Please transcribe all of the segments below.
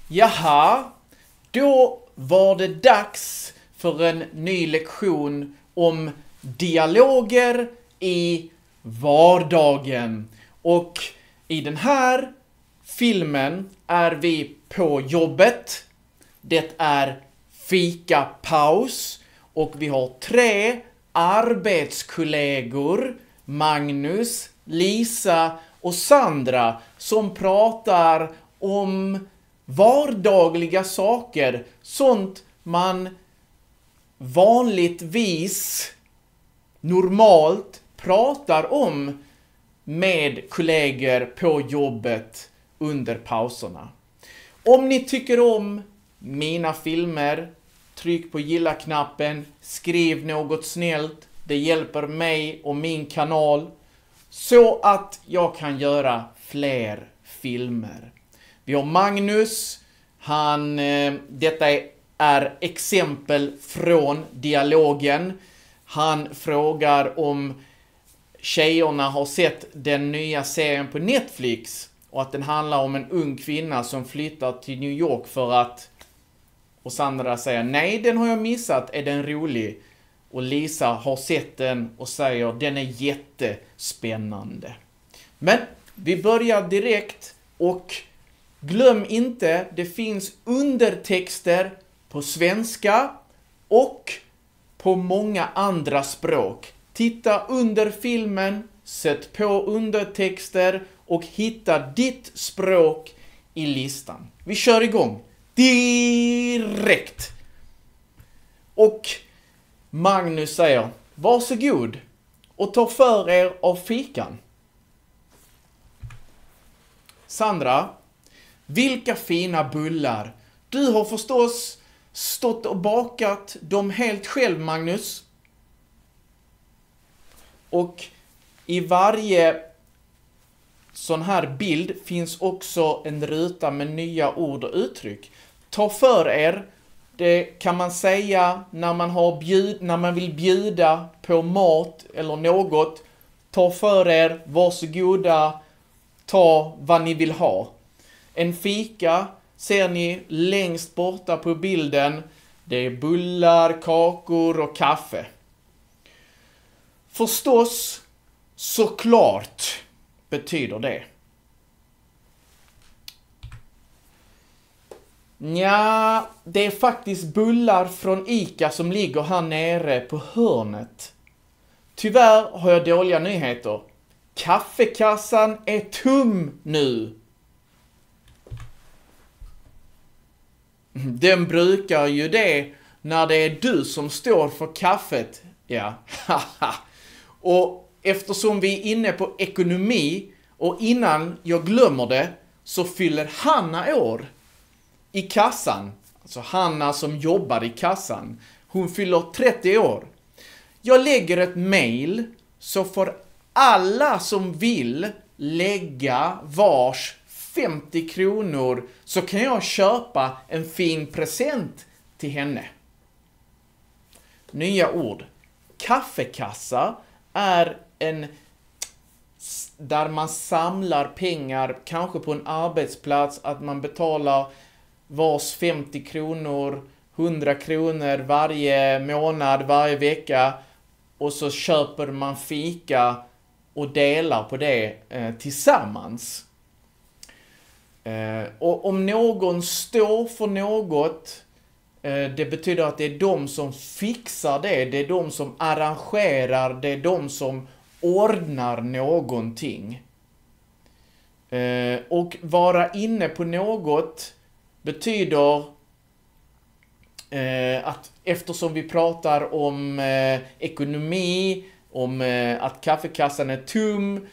Jaha, då var det dags för en ny lektion om dialoger i vardagen. Och i den här filmen är vi på jobbet. Det är fikapaus och vi har 3 arbetskollegor, Magnus, Lisa och Sandra, som pratar om vardagliga saker, sånt man vanligtvis normalt pratar om med kollegor på jobbet under pauserna. Om ni tycker om mina filmer, tryck på gilla-knappen, skriv något snällt, det hjälper mig och min kanal så att jag kan göra fler filmer. Vi har Magnus, detta är exempel från dialogen. Han frågar om tjejerna har sett den nya serien på Netflix och att den handlar om en ung kvinna som flyttar till New York för att... Och Sandra säger, nej, den har jag missat, är den rolig? Och Lisa har sett den och säger, den är jättespännande. Men vi börjar direkt och glöm inte, det finns undertexter på svenska och på många andra språk. Titta under filmen, sätt på undertexter och hitta ditt språk i listan. Vi kör igång direkt. Och Magnus säger, varsågod och ta för er av fikan. Sandra, vilka fina bullar. Du har förstås stått och bakat dem helt själv, Magnus. Och i varje sån här bild finns också en ruta med nya ord och uttryck. Ta för er, det kan man säga när man vill bjuda på mat eller något. Ta för er, varsågoda, ta vad ni vill ha. En fika ser ni längst borta på bilden. Det är bullar, kakor och kaffe. Förstås, såklart betyder det. Ja, det är faktiskt bullar från Ica som ligger här nere på hörnet. Tyvärr har jag dåliga nyheter. Kaffekassan är tom nu. Den brukar ju det när det är du som står för kaffet. Ja, haha. Och eftersom vi är inne på ekonomi och innan jag glömmer det så fyller Hanna år i kassan. Alltså Hanna som jobbar i kassan. Hon fyller 30 år. Jag lägger ett mail så får alla som vill lägga vars 50 kronor så kan jag köpa en fin present till henne. Nya ord. Kaffekassa är där man samlar pengar, kanske på en arbetsplats, att man betalar vars 50 kronor, 100 kronor varje månad, varje vecka och så köper man fika och delar på det tillsammans. Och om någon står för något, det betyder att det är de som fixar det är de som arrangerar, det är de som ordnar någonting. Och vara inne på något betyder att eftersom vi pratar om ekonomi, om att kaffekassan är tom,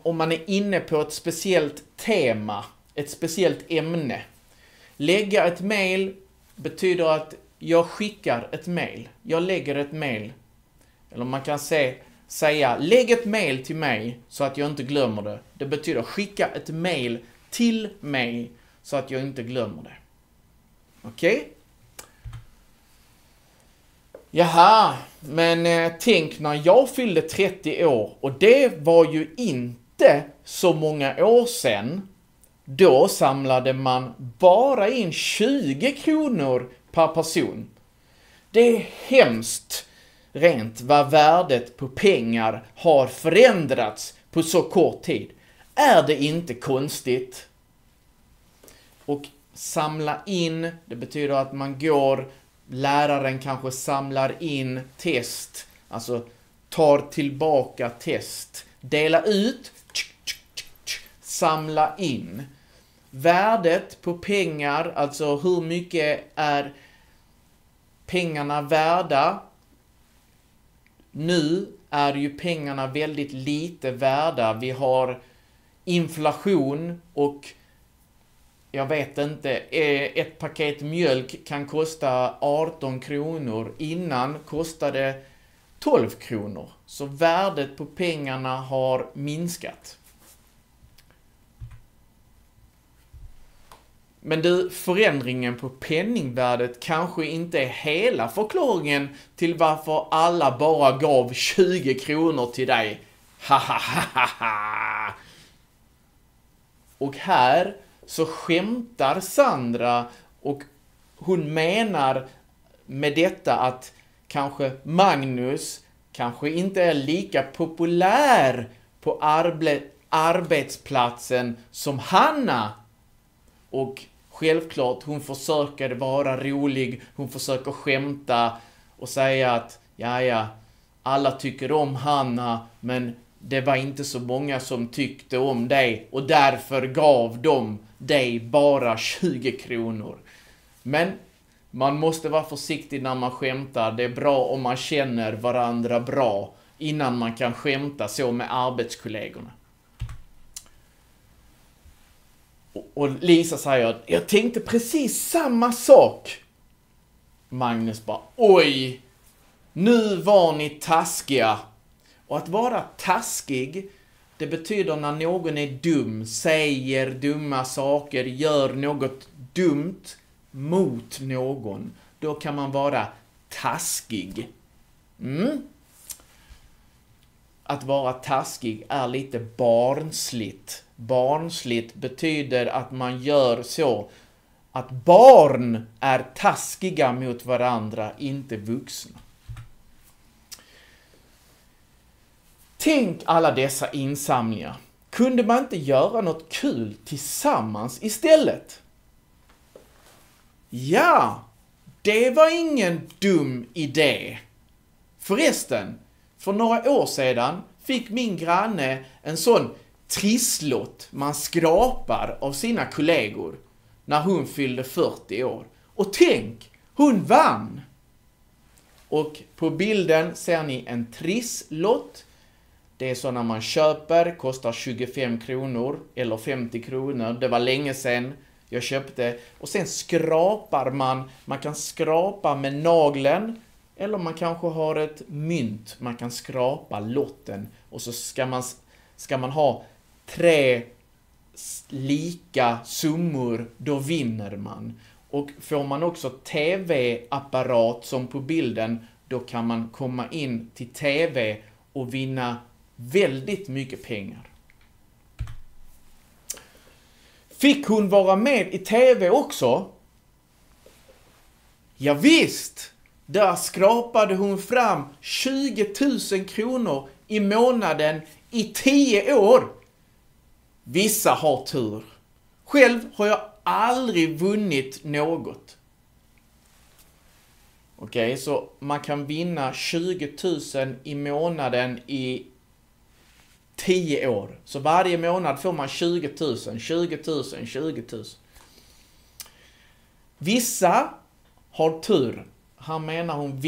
om man är inne på ett speciellt tema, ett speciellt ämne. Lägga ett mail betyder att jag skickar ett mail. Jag lägger ett mail. Eller man kan säga lägg ett mail till mig så att jag inte glömmer det. Det betyder skicka ett mail till mig så att jag inte glömmer det. Okej? Jaha, men tänk när jag fyllde 30 år och det var ju inte så många år sedan. då samlade man bara in 20 kronor per person. Det är hemskt rent vad värdet på pengar har förändrats på så kort tid. Är det inte konstigt? Och samla in, det betyder att man läraren kanske samlar in test, alltså tar tillbaka test, dela ut, samla in. Värdet på pengar, alltså hur mycket är pengarna värda? Nu är ju pengarna väldigt lite värda. Vi har inflation och jag vet inte, ett paket mjölk kan kosta 18 kronor. Innan kostade 12 kronor. Så värdet på pengarna har minskat. Men förändringen på penningvärdet kanske inte är hela förklaringen till varför alla bara gav 20 kronor till dig. Ha. Och här så skämtar Sandra och hon menar med detta att kanske Magnus kanske inte är lika populär på arbetsplatsen som Hanna. Och självklart, hon försöker vara rolig, hon försöker skämta och säga att ja, alla tycker om Hanna, men det var inte så många som tyckte om dig och därför gav de dig bara 20 kronor. Men man måste vara försiktig när man skämtar. Det är bra om man känner varandra bra innan man kan skämta så med arbetskollegorna. Och Lisa säger, jag tänkte precis samma sak. Magnus bara, oj, nu var ni taskiga. Och att vara taskig, det betyder när någon är dum, säger dumma saker, gör något dumt mot någon. Då kan man vara taskig. Att vara taskig är lite barnsligt. Barnsligt betyder att man gör så att barn är taskiga mot varandra, inte vuxna. Tänk alla dessa insamlingar. Kunde man inte göra något kul tillsammans istället? Ja, det var ingen dum idé. Förresten, för några år sedan fick min granne en sån trisslott man skrapar av sina kollegor när hon fyllde 40 år. Och tänk, hon vann! Och på bilden ser ni en trisslott. Det är så när man köper, kostar 25 kronor eller 50 kronor. Det var länge sedan jag köpte. Och sen skrapar man kan skrapa med nageln. Eller man kanske har ett mynt. Man kan skrapa lotten. Och så ska man ha 3 lika summor, då vinner man. Och får man också tv-apparat som på bilden, då kan man komma in till tv och vinna väldigt mycket pengar. Fick hon vara med i tv också? Ja visst, där skrapade hon fram 20 000 kronor i månaden i 10 år. Vissa har tur. Själv har jag aldrig vunnit något. Okej, så man kan vinna 20 000 i månaden i 10 år. Så varje månad får man 20 000, 20 000, 20 000. Vissa har tur. Här menar hon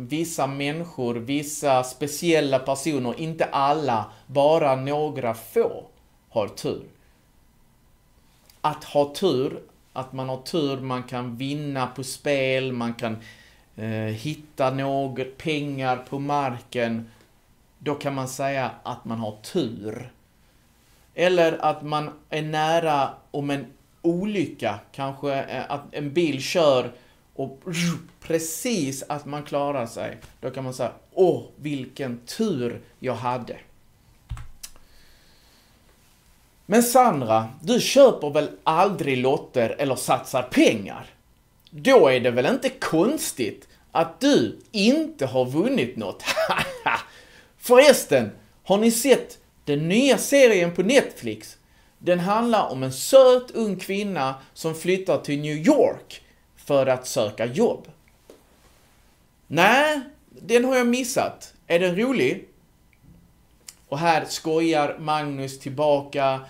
vissa människor, vissa speciella personer, inte alla, bara några få har tur. Att ha tur, att man har tur, man kan vinna på spel, man kan hitta något pengar på marken, då kan man säga att man har tur. Eller att man är nära om en olycka, kanske att en bil kör och precis att man klarar sig. Då kan man säga, åh, vilken tur jag hade. Men Sandra, du köper väl aldrig lotter eller satsar pengar? Då är det väl inte konstigt att du inte har vunnit något? Förresten, har ni sett den nya serien på Netflix? Den handlar om en söt ung kvinna som flyttar till New York för att söka jobb. Nej, den har jag missat. Är den rolig? Och här skojar Magnus tillbaka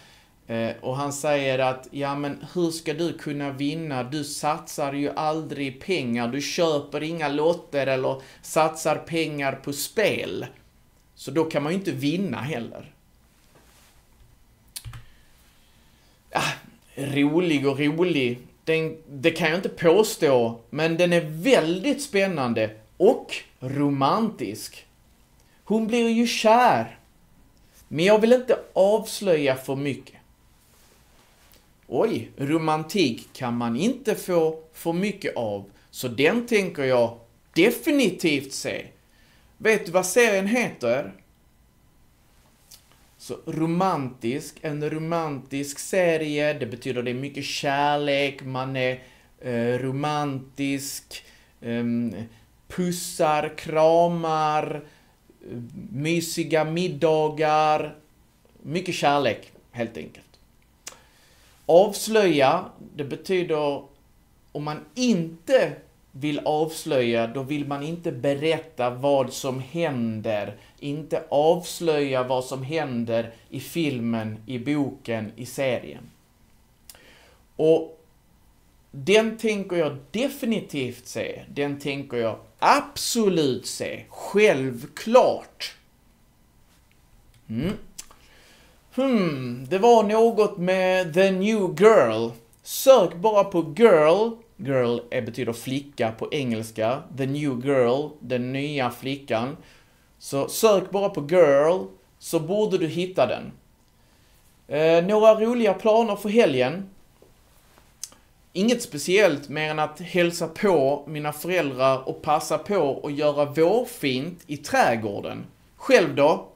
och han säger att ja, men hur ska du kunna vinna? Du satsar ju aldrig pengar. Du köper inga lotter eller satsar pengar på spel. Så då kan man ju inte vinna heller. Rolig och rolig. Det kan jag inte påstå, men den är väldigt spännande och romantisk. Hon blir ju kär. Men jag vill inte avslöja för mycket. Oj, romantik kan man inte få för mycket av. Så den tänker jag definitivt se. Vet du vad serien heter? Så en romantisk serie, det betyder det är mycket kärlek, man är romantisk, pussar, kramar, mysiga middagar, mycket kärlek helt enkelt. Avslöja, det betyder om man inte vill avslöja, då vill man inte berätta vad som händer. Inte avslöja vad som händer i filmen, i boken, i serien. Och den tänker jag definitivt se. Den tänker jag absolut se. Självklart. Det var något med The New Girl. Sök bara på girl. Girl betyder flicka på engelska. The New Girl, den nya flickan. Så sök bara på girl så borde du hitta den. Några roliga planer för helgen. Inget speciellt mer än att hälsa på mina föräldrar och passa på att göra vårfint i trädgården. Själv då?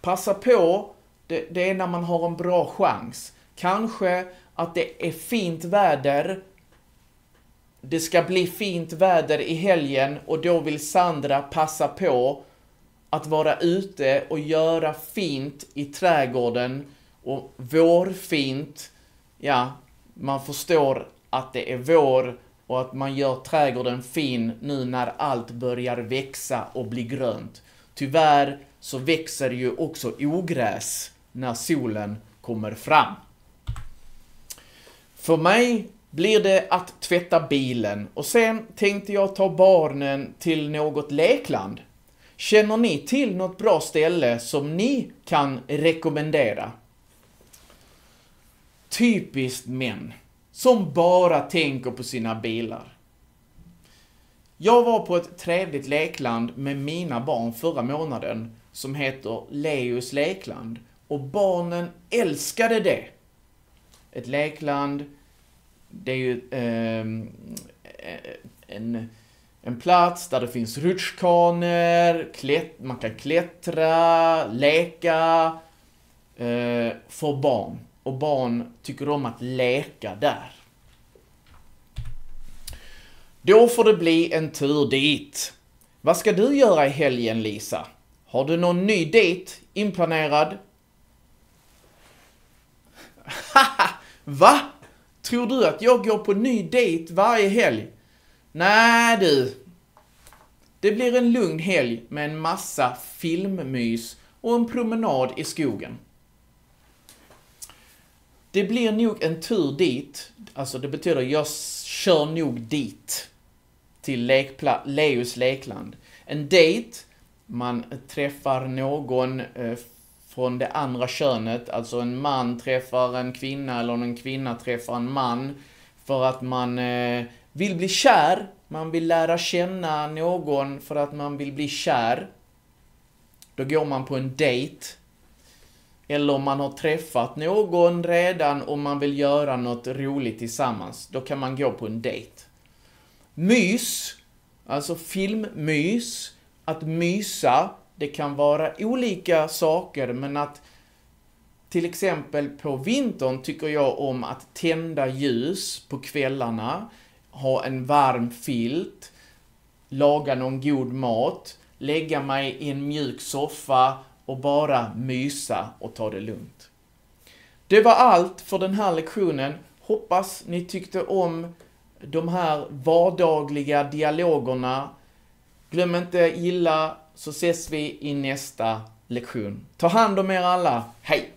Passa på, det är när man har en bra chans. Kanske att det är fint väder. Det ska bli fint väder i helgen och då vill Sandra passa på att vara ute och göra fint i trädgården. Och vårfint, ja, man förstår att det är vår och att man gör trädgården fin nu när allt börjar växa och bli grönt. Tyvärr så växer ju också ogräs när solen kommer fram. För mig blir det att tvätta bilen och sen tänkte jag ta barnen till något lekland. Känner ni till något bra ställe som ni kan rekommendera? Typiskt män som bara tänker på sina bilar. Jag var på ett trevligt lekland med mina barn förra månaden som heter Leos lekland och barnen älskade det. Ett lekland, det är ju en plats där det finns rutschkanor, man kan klättra, leka för barn. Och barn tycker om att leka där. Då får det bli en tur dit. Vad ska du göra i helgen, Lisa? Har du någon ny dejt inplanerad? Haha, va? Tror du att jag går på ny dejt varje helg? Nej du. Det blir en lugn helg med en massa filmmys och en promenad i skogen. Det blir nog en tur dit. Alltså det betyder jag kör nog dit. Till Leos lekland. En dejt. Man träffar någon från det andra könet. Alltså en man träffar en kvinna eller en kvinna träffar en man. För att man vill bli kär. Man vill lära känna någon för att man vill bli kär. Då går man på en dejt. Eller om man har träffat någon redan och man vill göra något roligt tillsammans. Då kan man gå på en dejt. Mys, alltså filmmys. Att mysa, det kan vara olika saker. Men att till exempel på vintern tycker jag om att tända ljus på kvällarna, ha en varm filt, laga någon god mat, lägga mig i en mjuk soffa och bara mysa och ta det lugnt. Det var allt för den här lektionen. Hoppas ni tyckte om de här vardagliga dialogerna. Glöm inte gilla, så ses vi i nästa lektion. Ta hand om er alla. Hej!